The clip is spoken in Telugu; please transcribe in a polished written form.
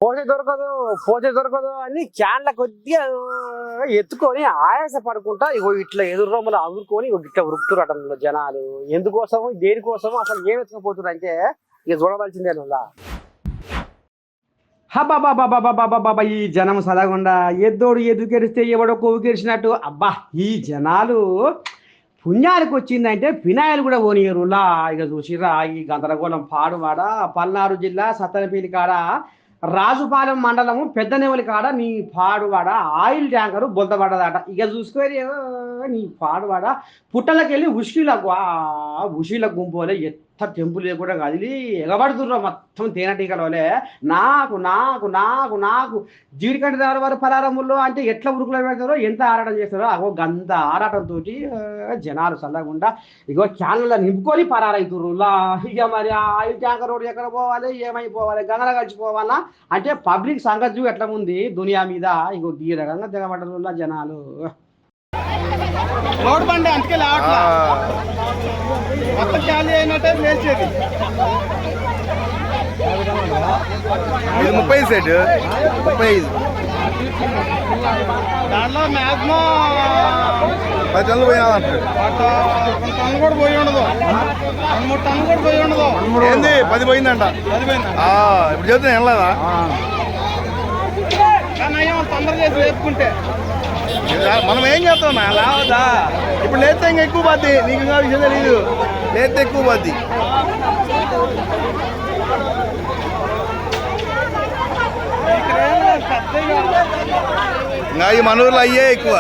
పోతే దొరకదు అని క్యాన్ల కొద్దిగా ఎత్తుకొని ఆయాస పడుకుంటా ఇగో ఇట్లా ఎదురు రొమ్మలు అదురుకొని ఇట్లా ఉరుకుతురు అట జనాలు. ఎందుకోసము దేనికోసము అసలు ఏం ఎత్తుకపోతున్నారు అంటే ఇక చూడవలసిందే నువ్వు. హబాబాబాబాబాబాబా ఈ జనం సదగుండా ఎద్దోడు ఎదుకెరిస్తే ఎవడో కొవ్వు కెరిచినట్టు. అబ్బా ఈ జనాలు పుణ్యానికి వచ్చిందంటే ఫినాయిల్ కూడా పోనీయరులా. ఇక చూసిరా ఈ గందరగోళం పాడువాడ పల్నాడు జిల్లా సత్తనపల్లి కాడ రాజుపాలెం మండలము పెద్దనెవలి కాడ నీ పాడువాడ ఆయిల్ ట్యాంకరు బొంతపడ్డదట. ఇక చూసుకొని నీ పాడువాడ పుట్టలకెళ్ళి ఉషిల గుంపులే ఎత్త టెంపుల్ లేకుండా కదిలి ఎగబడుతుర్రో మొత్తం తేనెటీగలే. నాకు నాకు నాకు నాకు జీడికంటి దాని వారు పలారముల్లో అంటే ఎట్లా ఉరుకులు పెడతారో ఎంత ఆరాటం చేస్తారో అగో గంత ఆరాటంతో జనాలు చల్లకుండా ఇగో క్యాన్లలో నింపుకొని పరారైతుర్రులా. ఇక మరి ఆయిల్ ట్యాంకర్ రోడ్డు ఎక్కడ పోవాలి, ఏమైపోవాలి, గంగల గడిచిపోవాలా అంటే పబ్లిక్ సంగతి ఎట్లా ఉంది దునియా మీద. ఇగో ఈ రకంగా దిగబడ్డరులా జనాలు. రోడ్ బండి అందుకే లావట్లా మొత్తం ఖాళీ అయినట్టే వేసేది. ఇది 30 సెట్ 35 దాంట్లో మ్యాక్సిమం 10 టన్నులు పోయినాదంటారు. 1 టన్ను కూడా పోయి ఉండదు, 2-3 టన్ను కూడా పోయి ఉండదు. ఏంది 10 పోయిందంట. 10 పోయిందా? ఇప్పుడు చెప్తే వెళ్ళదా కానీ అయ్యా తొందర చేసి వేపుకుంటే మనం ఏం చేస్తాం లావదా. ఇప్పుడు లేతే ఇంకా ఎక్కువ పోద్ది. నీకు ఇంకా విషయం తెలీదు, లేతే ఎక్కువ పోద్ది. ఇంకా ఈ మన ఊర్లో అయ్యే ఎక్కువ.